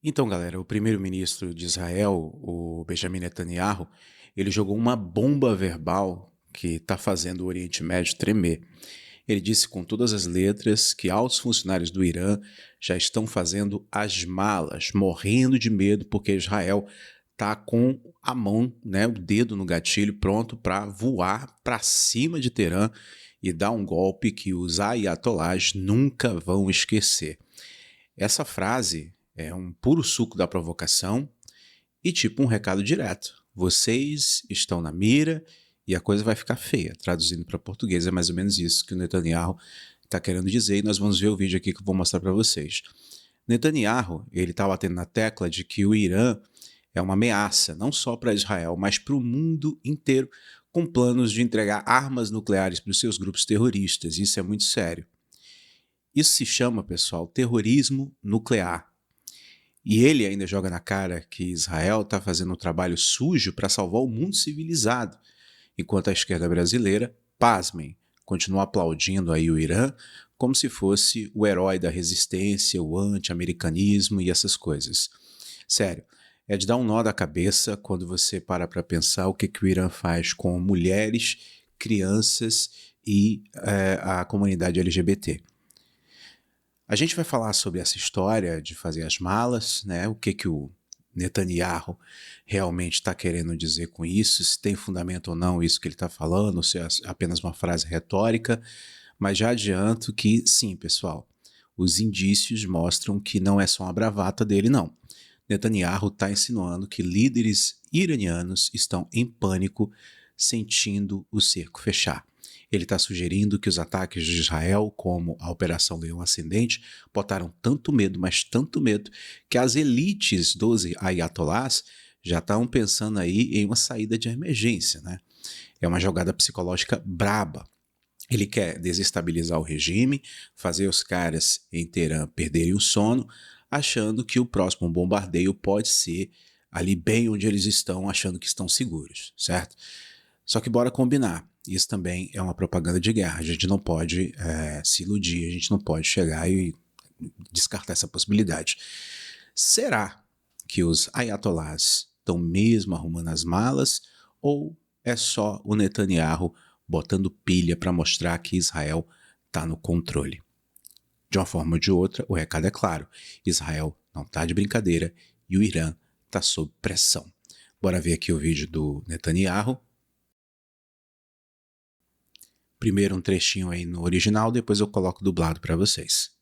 Então, galera, o primeiro-ministro de Israel, o Benjamin Netanyahu, ele jogou uma bomba verbal que está fazendo o Oriente Médio tremer. Ele disse com todas as letras que altos funcionários do Irã já estão fazendo as malas, morrendo de medo porque Israel está com a mão, né, o dedo no gatilho, pronto para voar para cima de Teherã e dar um golpe que os ayatolás nunca vão esquecer. Essa frase é um puro suco da provocação e tipo um recado direto. Vocês estão na mira e a coisa vai ficar feia. Traduzindo para português, é mais ou menos isso que o Netanyahu está querendo dizer e nós vamos ver o vídeo aqui que eu vou mostrar para vocês. Netanyahu, ele está batendo na tecla de que o Irã é uma ameaça, não só para Israel, mas para o mundo inteiro, com planos de entregar armas nucleares para os seus grupos terroristas. Isso é muito sério. Isso se chama, pessoal, terrorismo nuclear. E ele ainda joga na cara que Israel está fazendo um trabalho sujo para salvar o mundo civilizado, enquanto a esquerda brasileira, pasmem, continua aplaudindo aí o Irã como se fosse o herói da resistência, o anti-americanismo e essas coisas. Sério, é de dar um nó da cabeça quando você para pensar o que o Irã faz com mulheres, crianças e a comunidade LGBT. A gente vai falar sobre essa história de fazer as malas, né? O que o Netanyahu realmente está querendo dizer com isso, se tem fundamento ou não isso que ele está falando, ou se é apenas uma frase retórica, mas já adianto que sim, pessoal, os indícios mostram que não é só uma bravata dele, não. Netanyahu está insinuando que líderes iranianos estão em pânico, sentindo o cerco fechar. Ele está sugerindo que os ataques de Israel, como a Operação Leão Ascendente, botaram tanto medo, mas tanto medo, que as elites dos ayatolás já estão pensando aí em uma saída de emergência, né? É uma jogada psicológica braba. Ele quer desestabilizar o regime, fazer os caras em Teherã perderem o sono, achando que o próximo bombardeio pode ser ali bem onde eles estão, achando que estão seguros, certo? Só que bora combinar, isso também é uma propaganda de guerra, a gente não pode se iludir, a gente não pode chegar e descartar essa possibilidade. Será que os ayatolás estão mesmo arrumando as malas ou é só o Netanyahu botando pilha para mostrar que Israel está no controle? De uma forma ou de outra, o recado é claro, Israel não está de brincadeira e o Irã está sob pressão. Bora ver aqui o vídeo do Netanyahu. Primeiro um trechinho aí no original, depois eu coloco dublado para vocês.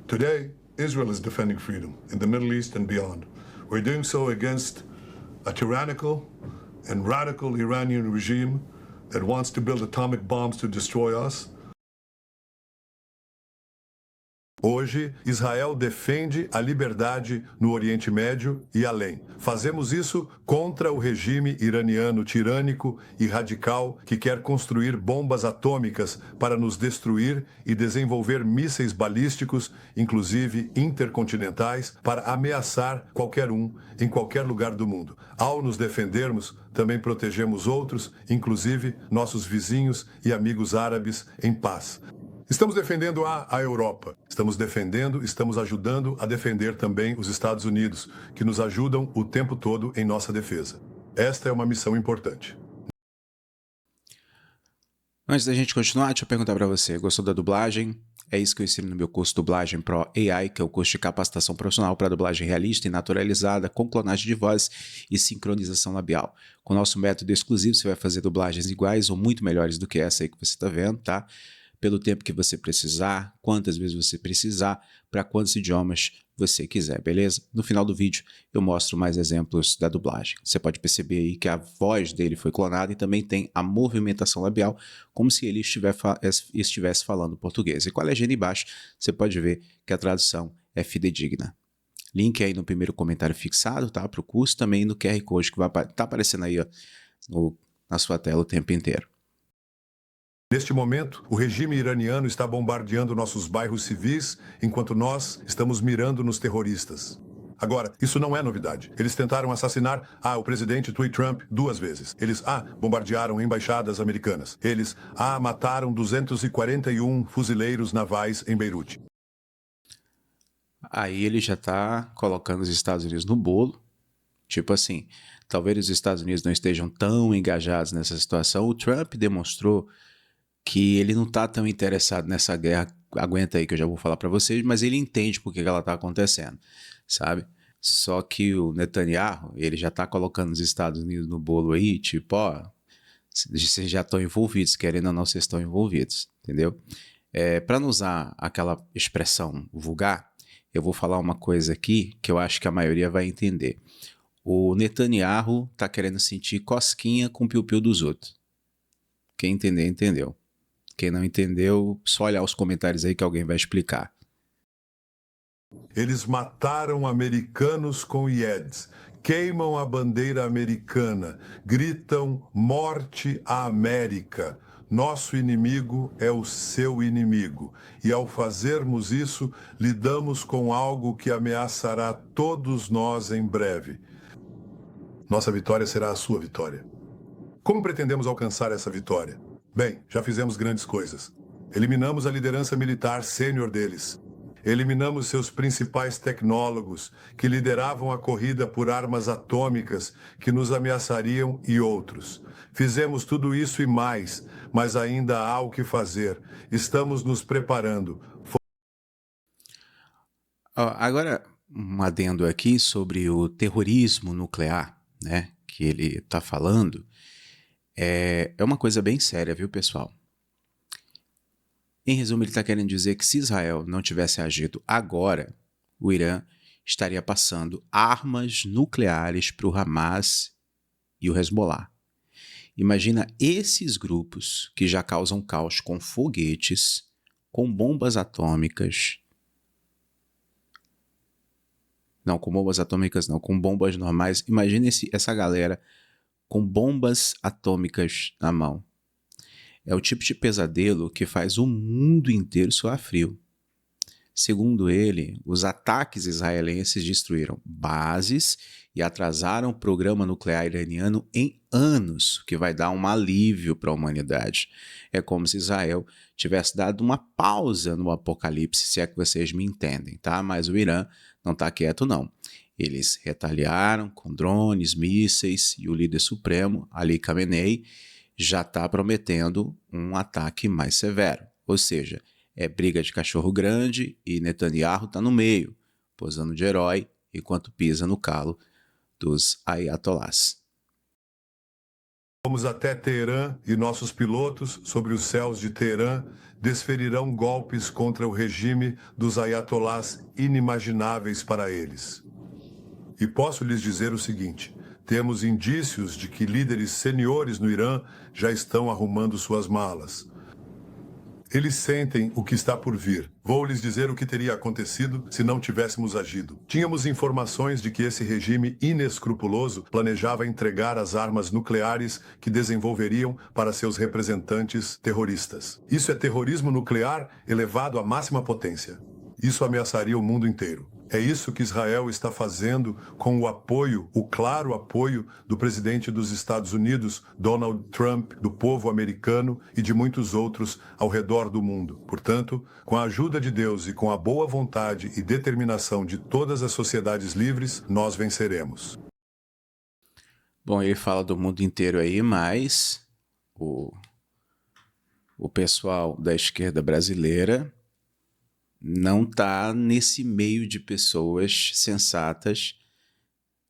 Today, Israel is defending freedom in the Middle East and beyond. We're doing so against a tyrannical and radical Iranian regime that wants to build atomic bombs to destroy us. Hoje, Israel defende a liberdade no Oriente Médio e além. Fazemos isso contra o regime iraniano tirânico e radical que quer construir bombas atômicas para nos destruir e desenvolver mísseis balísticos, inclusive intercontinentais, para ameaçar qualquer um em qualquer lugar do mundo. Ao nos defendermos, também protegemos outros, inclusive nossos vizinhos e amigos árabes, em paz. Estamos defendendo a Europa, estamos ajudando a defender também os Estados Unidos, que nos ajudam o tempo todo em nossa defesa. Esta é uma missão importante. Antes da gente continuar, deixa eu perguntar para você, gostou da dublagem? É isso que eu ensino no meu curso Dublagem Pro AI, que é o curso de capacitação profissional para dublagem realista e naturalizada, com clonagem de voz e sincronização labial. Com o nosso método exclusivo, você vai fazer dublagens iguais ou muito melhores do que essa aí que você está vendo, tá? Pelo tempo que você precisar, quantas vezes você precisar, para quantos idiomas você quiser, beleza? No final do vídeo eu mostro mais exemplos da dublagem. Você pode perceber aí que a voz dele foi clonada e também tem a movimentação labial, como se ele estivesse falando português. E com a legenda embaixo você pode ver que a tradução é fidedigna. Link aí no primeiro comentário fixado, tá? Para o curso, também no QR Code que vai estar aparecendo aí ó, na sua tela o tempo inteiro. Neste momento, o regime iraniano está bombardeando nossos bairros civis, enquanto nós estamos mirando nos terroristas. Agora, isso não é novidade. Eles tentaram assassinar o presidente Trump 2 vezes. Eles bombardearam embaixadas americanas. Eles mataram 241 fuzileiros navais em Beirute. Aí ele já está colocando os Estados Unidos no bolo. Tipo assim, talvez os Estados Unidos não estejam tão engajados nessa situação. O Trump demonstrou que ele não está tão interessado nessa guerra. Aguenta aí que eu já vou falar para vocês, mas ele entende por que ela está acontecendo, sabe? Só que o Netanyahu, ele já está colocando os Estados Unidos no bolo aí, tipo, ó, vocês já estão envolvidos, querendo ou não, vocês estão envolvidos, entendeu? Para não usar aquela expressão vulgar, eu vou falar uma coisa aqui que eu acho que a maioria vai entender. O Netanyahu tá querendo sentir cosquinha com o piu-piu dos outros. Quem entender, entendeu. Quem não entendeu, só olhar os comentários aí que alguém vai explicar. Eles mataram americanos com IEDs, queimam a bandeira americana, gritam morte à América. Nosso inimigo é o seu inimigo. E ao fazermos isso, lidamos com algo que ameaçará todos nós em breve. Nossa vitória será a sua vitória. Como pretendemos alcançar essa vitória? Bem, já fizemos grandes coisas. Eliminamos a liderança militar sênior deles. Eliminamos seus principais tecnólogos, que lideravam a corrida por armas atômicas que nos ameaçariam e outros. Fizemos tudo isso e mais, mas ainda há o que fazer. Estamos nos preparando. Agora, um adendo aqui sobre o terrorismo nuclear, né, que ele está falando, é uma coisa bem séria, viu, pessoal? Em resumo, ele está querendo dizer que se Israel não tivesse agido agora, o Irã estaria passando armas nucleares para o Hamas e o Hezbollah. Imagina esses grupos que já causam caos com foguetes, com bombas atômicas. Não, com bombas atômicas não, com bombas normais. Imagina essa galera com bombas atômicas na mão. É o tipo de pesadelo que faz o mundo inteiro suar frio. Segundo ele, os ataques israelenses destruíram bases e atrasaram o programa nuclear iraniano em anos, o que vai dar um alívio para a humanidade. É como se Israel tivesse dado uma pausa no apocalipse, se é que vocês me entendem, tá? Mas o Irã não está quieto, não. Eles retaliaram com drones, mísseis e o líder supremo, Ali Khamenei, já está prometendo um ataque mais severo. Ou seja, é briga de cachorro grande e Netanyahu está no meio, posando de herói enquanto pisa no calo dos ayatolás. Vamos até Teherã e nossos pilotos, sobre os céus de Teherã, desferirão golpes contra o regime dos ayatolás inimagináveis para eles. E posso lhes dizer o seguinte: temos indícios de que líderes seniores no Irã já estão arrumando suas malas. Eles sentem o que está por vir. Vou lhes dizer o que teria acontecido se não tivéssemos agido. Tínhamos informações de que esse regime inescrupuloso planejava entregar as armas nucleares que desenvolveriam para seus representantes terroristas. Isso é terrorismo nuclear elevado à máxima potência. Isso ameaçaria o mundo inteiro. É isso que Israel está fazendo com o apoio, o claro apoio do presidente dos Estados Unidos, Donald Trump, do povo americano e de muitos outros ao redor do mundo. Portanto, com a ajuda de Deus e com a boa vontade e determinação de todas as sociedades livres, nós venceremos. Bom, ele fala do mundo inteiro aí, mas o pessoal da esquerda brasileira não está nesse meio de pessoas sensatas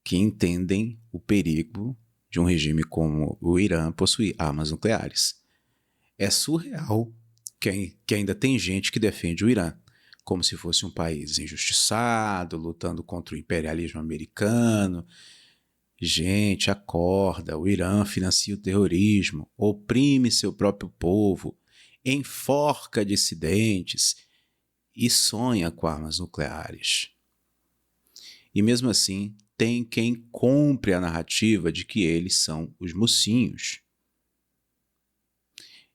que entendem o perigo de um regime como o Irã possuir armas nucleares. É surreal que ainda tem gente que defende o Irã como se fosse um país injustiçado, lutando contra o imperialismo americano. Gente, acorda, o Irã financia o terrorismo, oprime seu próprio povo, enforca dissidentes e sonha com armas nucleares. E mesmo assim, tem quem compre a narrativa de que eles são os mocinhos.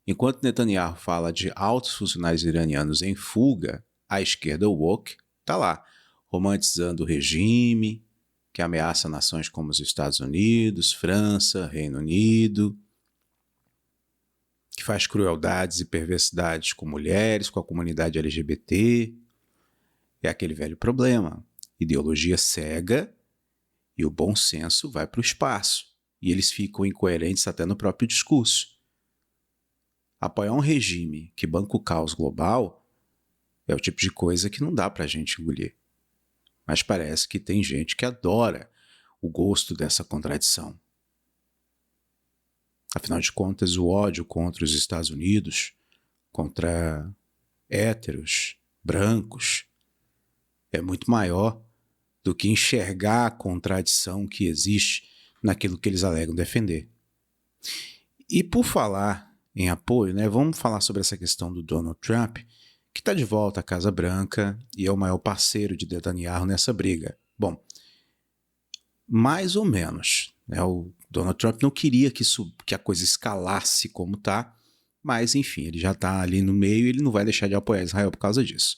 Enquanto Netanyahu fala de altos funcionários iranianos em fuga, a esquerda woke está lá, romantizando o regime, que ameaça nações como os Estados Unidos, França, Reino Unido, que faz crueldades e perversidades com mulheres, com a comunidade LGBT. É aquele velho problema. Ideologia cega e o bom senso vai para o espaço. E eles ficam incoerentes até no próprio discurso. Apoiar um regime que banca o caos global é o tipo de coisa que não dá para a gente engolir. Mas parece que tem gente que adora o gosto dessa contradição. Afinal de contas, o ódio contra os Estados Unidos, contra héteros, brancos, é muito maior do que enxergar a contradição que existe naquilo que eles alegam defender. E por falar em apoio, vamos falar sobre essa questão do Donald Trump, que está de volta à Casa Branca e é o maior parceiro de Netanyahu nessa briga. Bom, mais ou menos. O Donald Trump não queria que a coisa escalasse como está, mas enfim, ele já está ali no meio e ele não vai deixar de apoiar Israel por causa disso.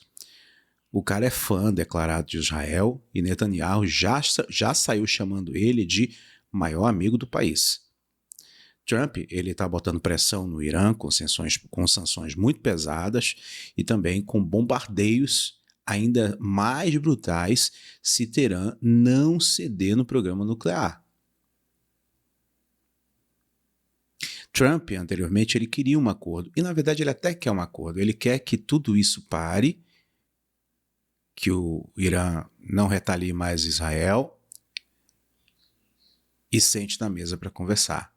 O cara é fã declarado de Israel e Netanyahu já saiu chamando ele de maior amigo do país. Trump está botando pressão no Irã com sanções muito pesadas e também com bombardeios ainda mais brutais se Teherã não ceder no programa nuclear. Trump, anteriormente, ele queria um acordo, e na verdade ele até quer um acordo, ele quer que tudo isso pare, que o Irã não retalie mais Israel e sente na mesa para conversar.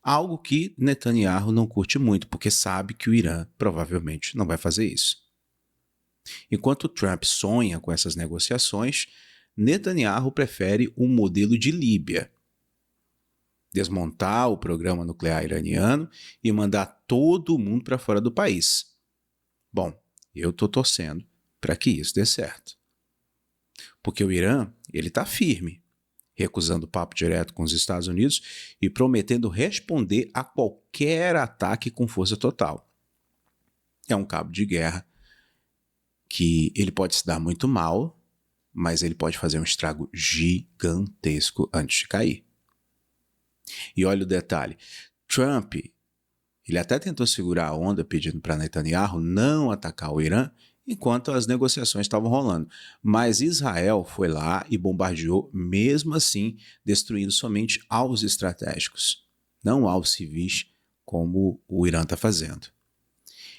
Algo que Netanyahu não curte muito, porque sabe que o Irã provavelmente não vai fazer isso. Enquanto Trump sonha com essas negociações, Netanyahu prefere um modelo de Líbia. Desmontar o programa nuclear iraniano e mandar todo mundo para fora do país. Bom, eu estou torcendo para que isso dê certo. Porque o Irã, ele está firme, recusando papo direto com os Estados Unidos e prometendo responder a qualquer ataque com força total. É um cabo de guerra que ele pode se dar muito mal, mas ele pode fazer um estrago gigantesco antes de cair. E olha o detalhe, Trump, ele até tentou segurar a onda pedindo para Netanyahu não atacar o Irã enquanto as negociações estavam rolando, mas Israel foi lá e bombardeou, mesmo assim destruindo somente alvos estratégicos, não alvos civis como o Irã está fazendo.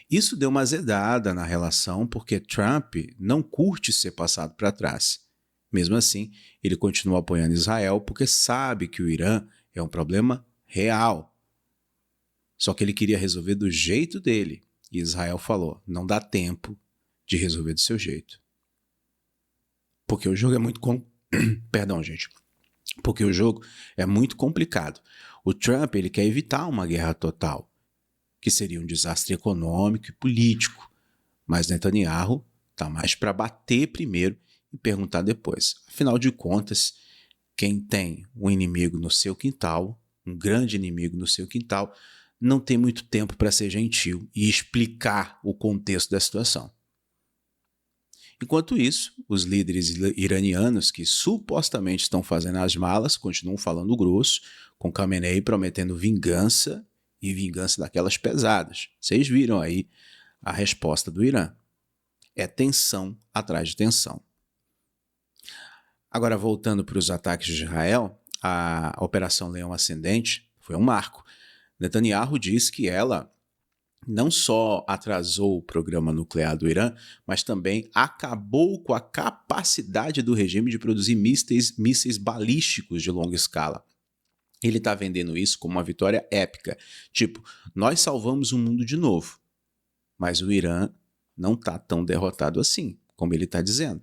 Isso deu uma azedada na relação porque Trump não curte ser passado para trás. Mesmo assim, ele continua apoiando Israel porque sabe que o Irã é um problema real. Só que ele queria resolver do jeito dele. E Israel falou, não dá tempo de resolver do seu jeito. Porque o jogo é muito... Perdão, gente. Porque o jogo é muito complicado. O Trump, ele quer evitar uma guerra total, que seria um desastre econômico e político. Mas Netanyahu está mais para bater primeiro e perguntar depois. Afinal de contas, quem tem um inimigo no seu quintal, um grande inimigo no seu quintal, não tem muito tempo para ser gentil e explicar o contexto da situação. Enquanto isso, os líderes iranianos que supostamente estão fazendo as malas continuam falando grosso, com Khamenei prometendo vingança e vingança daquelas pesadas. Vocês viram aí a resposta do Irã. É tensão atrás de tensão. Agora, voltando para os ataques de Israel, a Operação Leão Ascendente foi um marco. Netanyahu diz que ela não só atrasou o programa nuclear do Irã, mas também acabou com a capacidade do regime de produzir mísseis balísticos de longa escala. Ele está vendendo isso como uma vitória épica. Tipo, nós salvamos o mundo de novo. Mas o Irã não está tão derrotado assim, como ele está dizendo.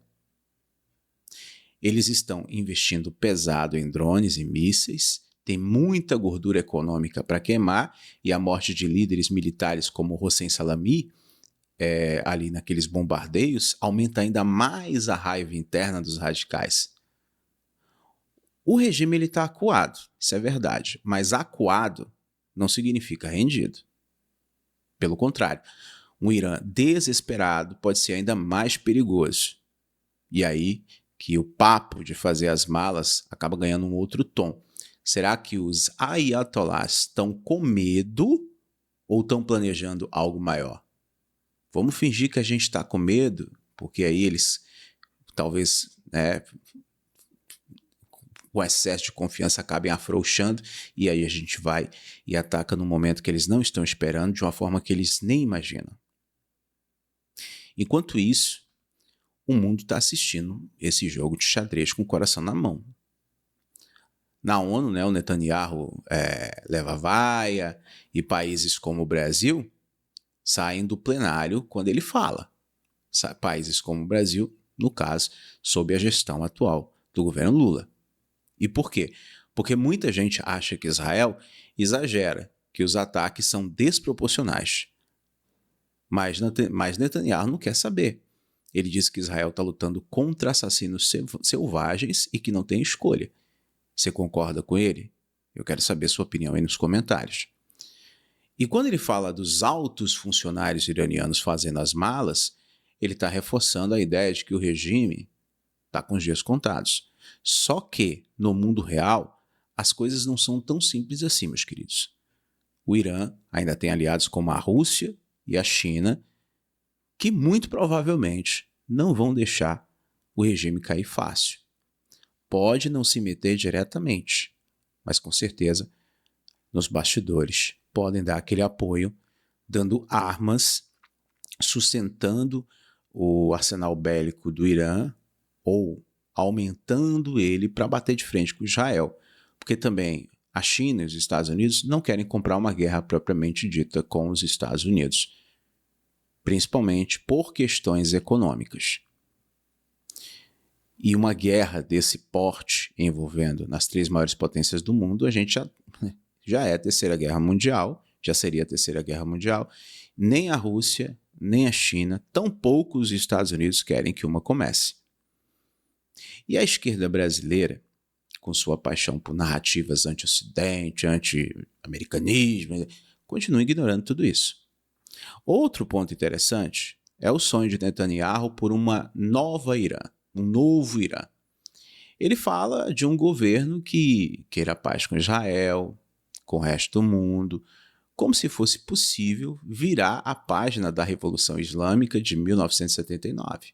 Eles estão investindo pesado em drones e mísseis, tem muita gordura econômica para queimar, e a morte de líderes militares como Hossein Salami, ali naqueles bombardeios, aumenta ainda mais a raiva interna dos radicais. O regime está acuado, isso é verdade, mas acuado não significa rendido. Pelo contrário, um Irã desesperado pode ser ainda mais perigoso. E aí que o papo de fazer as malas acaba ganhando um outro tom. Será que os ayatollahs estão com medo ou estão planejando algo maior? Vamos fingir que a gente está com medo, porque aí eles talvez, né, o excesso de confiança acabem afrouxando, e aí a gente vai e ataca no momento que eles não estão esperando, de uma forma que eles nem imaginam. Enquanto isso, o mundo está assistindo esse jogo de xadrez com o coração na mão. Na ONU, né, o Netanyahu leva vaia, e países como o Brasil saem do plenário quando ele fala. Países como o Brasil, no caso, sob a gestão atual do governo Lula. E por quê? Porque muita gente acha que Israel exagera, que os ataques são desproporcionais. Mas Netanyahu não quer saber. Ele diz que Israel está lutando contra assassinos selvagens e que não tem escolha. Você concorda com ele? Eu quero saber sua opinião aí nos comentários. E quando ele fala dos altos funcionários iranianos fazendo as malas, ele está reforçando a ideia de que o regime está com os dias contados. Só que, no mundo real, as coisas não são tão simples assim, meus queridos. O Irã ainda tem aliados como a Rússia e a China, que muito provavelmente não vão deixar o regime cair fácil. Pode não se meter diretamente, mas com certeza, nos bastidores, podem dar aquele apoio, dando armas, sustentando o arsenal bélico do Irã ou aumentando ele para bater de frente com Israel. Porque também a China e os Estados Unidos não querem comprar uma guerra propriamente dita com os Estados Unidos, principalmente por questões econômicas. E uma guerra desse porte envolvendo nas 3 maiores potências do mundo, a gente já é a Terceira Guerra Mundial, já seria a Terceira Guerra Mundial. Nem a Rússia, nem a China, tampouco os Estados Unidos querem que uma comece. E a esquerda brasileira, com sua paixão por narrativas anti-ocidente, anti-americanismo, continua ignorando tudo isso. Outro ponto interessante é o sonho de Netanyahu por uma nova Irã, um novo Irã. Ele fala de um governo que queira paz com Israel, com o resto do mundo, como se fosse possível virar a página da Revolução Islâmica de 1979.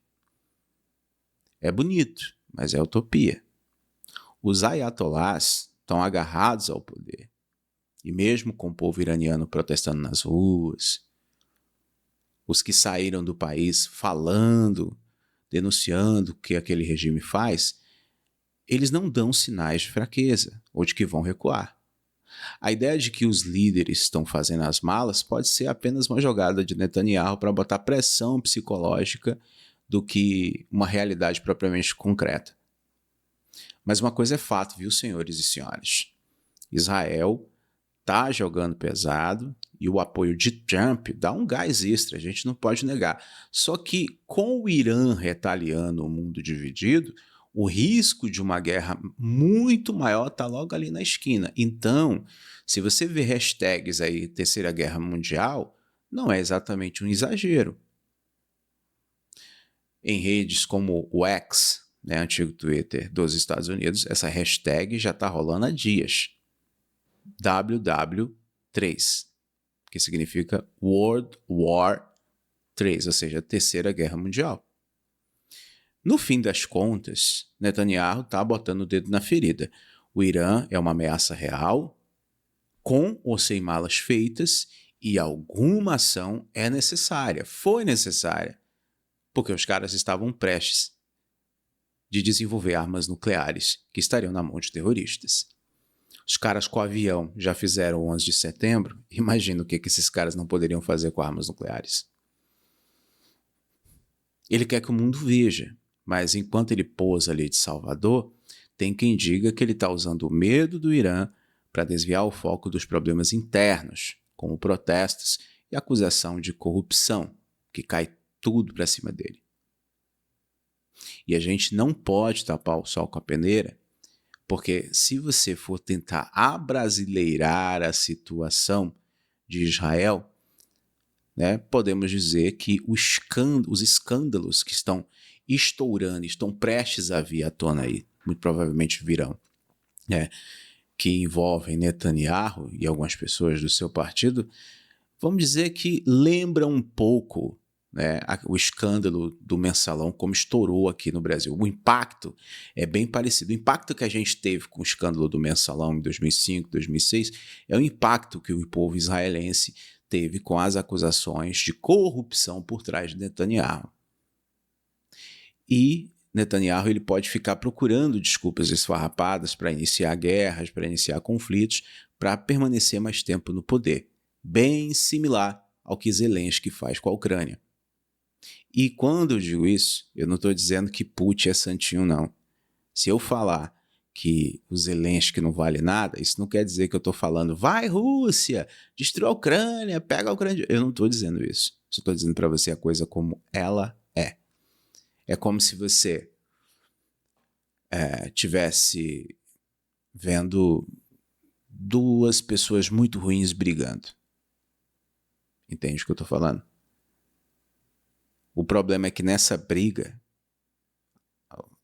É bonito, mas é utopia. Os ayatolás estão agarrados ao poder. E mesmo com o povo iraniano protestando nas ruas, os que saíram do país falando, denunciando o que aquele regime faz, eles não dão sinais de fraqueza ou de que vão recuar. A ideia de que os líderes estão fazendo as malas pode ser apenas uma jogada de Netanyahu para botar pressão psicológica do que uma realidade propriamente concreta. Mas uma coisa é fato, viu, senhores e senhoras? Israel está jogando pesado e o apoio de Trump dá um gás extra, a gente não pode negar. Só que com o Irã retaliando, o mundo dividido, o risco de uma guerra muito maior está logo ali na esquina. Então, se você vê hashtags aí, Terceira Guerra Mundial, não é exatamente um exagero. Em redes como o X, né, antigo Twitter dos Estados Unidos, essa hashtag já está rolando há dias. WW3, que significa World War III, ou seja, Terceira Guerra Mundial. No fim das contas, Netanyahu está botando o dedo na ferida. O Irã é uma ameaça real, com ou sem malas feitas, e alguma ação é necessária, foi necessária, porque os caras estavam prestes de desenvolver armas nucleares que estariam na mão de terroristas. Os caras com avião já fizeram o 11 de setembro, imagina o que esses caras não poderiam fazer com armas nucleares. Ele quer que o mundo veja, mas enquanto ele pousa ali de Salvador, tem quem diga que ele está usando o medo do Irã para desviar o foco dos problemas internos, como protestos e acusação de corrupção, que cai tudo para cima dele. E a gente não pode tapar o sol com a peneira, porque se você for tentar abrasileirar a situação de Israel, né, podemos dizer que os escândalos que estão estourando, estão prestes a vir à tona aí, muito provavelmente virão, né, que envolvem Netanyahu e algumas pessoas do seu partido, vamos dizer que lembram um pouco né, o escândalo do Mensalão, como estourou aqui no Brasil. O impacto é bem parecido. O impacto que a gente teve com o escândalo do Mensalão em 2005, 2006, é o impacto que o povo israelense teve com as acusações de corrupção por trás de Netanyahu. E Netanyahu ele pode ficar procurando desculpas esfarrapadas para iniciar guerras, para iniciar conflitos, para permanecer mais tempo no poder. Bem similar ao que Zelensky faz com a Ucrânia. E quando eu digo isso, eu não estou dizendo que Putin é santinho, não. Se eu falar que o Zelensky não vale nada, isso não quer dizer que eu estou falando vai Rússia, destrua a Ucrânia, pega a Ucrânia. Eu não estou dizendo isso. Só estou dizendo para você a coisa como ela é. É como se você tivesse vendo duas pessoas muito ruins brigando. Entende o que eu estou falando? O problema é que nessa briga,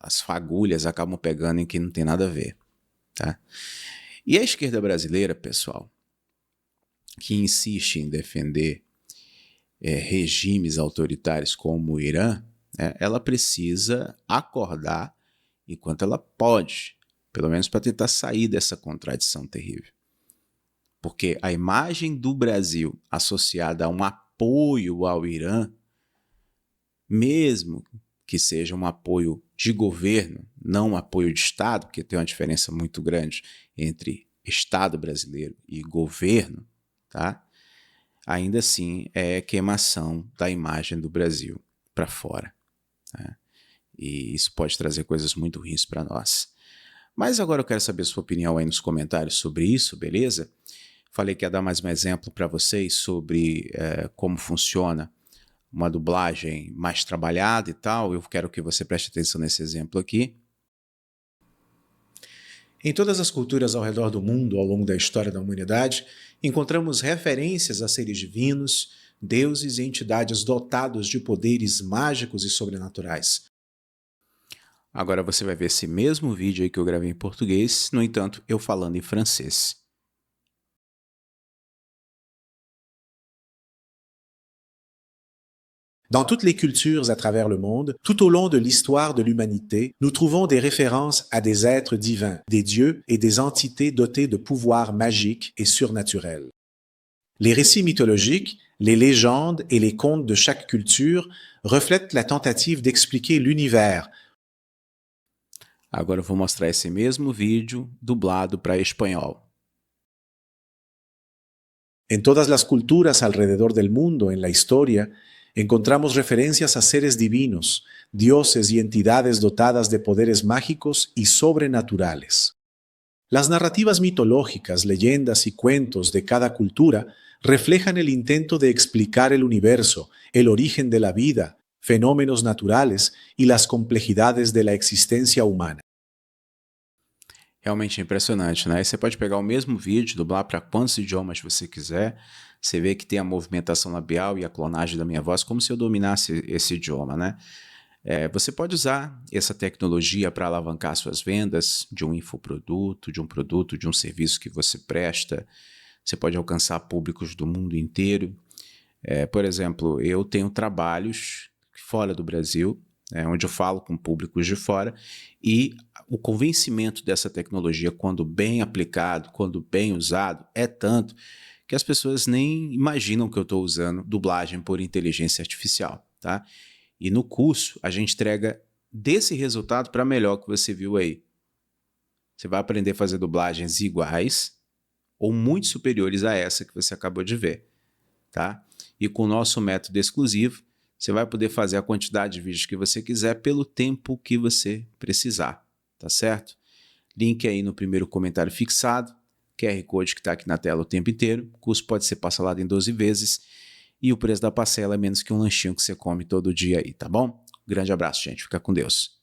as fagulhas acabam pegando em quem não tem nada a ver. Tá? E a esquerda brasileira, pessoal, que insiste em defender regimes autoritários como o Irã, ela precisa acordar enquanto ela pode, pelo menos para tentar sair dessa contradição terrível. Porque a imagem do Brasil associada a um apoio ao Irã, mesmo que seja um apoio de governo, não um apoio de Estado, porque tem uma diferença muito grande entre Estado brasileiro e governo, tá? Ainda assim é queimação da imagem do Brasil para fora. Tá? E isso pode trazer coisas muito ruins para nós. Mas agora eu quero saber sua opinião aí nos comentários sobre isso, beleza? Falei que ia dar mais um exemplo para vocês sobre como funciona uma dublagem mais trabalhada e tal. Eu quero que você preste atenção nesse exemplo aqui. Em todas as culturas ao redor do mundo, ao longo da história da humanidade, encontramos referências a seres divinos, deuses e entidades dotados de poderes mágicos e sobrenaturais. Agora você vai ver esse mesmo vídeo aí que eu gravei em português, no entanto, eu falando em francês. Dans toutes les cultures à travers le monde, tout au long de l'histoire de l'humanité, nous trouvons des références à des êtres divins, des dieux et des entités dotées de pouvoirs magiques et surnaturels. Les récits mythologiques, les légendes et les contes de chaque culture reflètent la tentative d'expliquer l'univers. Agora eu vou mostrar esse mesmo vídeo dublado para espanhol. En todas las culturas alrededor del mundo en la historia, encontramos referencias a seres divinos, dioses y entidades dotadas de poderes mágicos y sobrenaturales. Las narrativas mitológicas, leyendas y cuentos de cada cultura reflejan el intento de explicar el universo, el origen de la vida, fenómenos naturales y las complejidades de la existencia humana. Realmente é impressionante, né? Aí você pode pegar o mesmo vídeo, dublar para quantos idiomas você quiser. Você vê que tem a movimentação labial e a clonagem da minha voz, como se eu dominasse esse idioma, né? Você pode usar essa tecnologia para alavancar suas vendas de um infoproduto, de um produto, de um serviço que você presta. Você pode alcançar públicos do mundo inteiro. Por exemplo, eu tenho trabalhos fora do Brasil, onde eu falo com públicos de fora, e o convencimento dessa tecnologia, quando bem aplicado, quando bem usado, é tanto que as pessoas nem imaginam que eu estou usando dublagem por inteligência artificial, tá? E no curso, a gente entrega desse resultado para melhor que você viu aí. Você vai aprender a fazer dublagens iguais ou muito superiores a essa que você acabou de ver, tá? E com o nosso método exclusivo, você vai poder fazer a quantidade de vídeos que você quiser pelo tempo que você precisar, tá certo? Link aí no primeiro comentário fixado, QR Code que está aqui na tela o tempo inteiro, o curso pode ser parcelado em 12 vezes e o preço da parcela é menos que um lanchinho que você come todo dia aí, tá bom? Grande abraço, gente. Fica com Deus.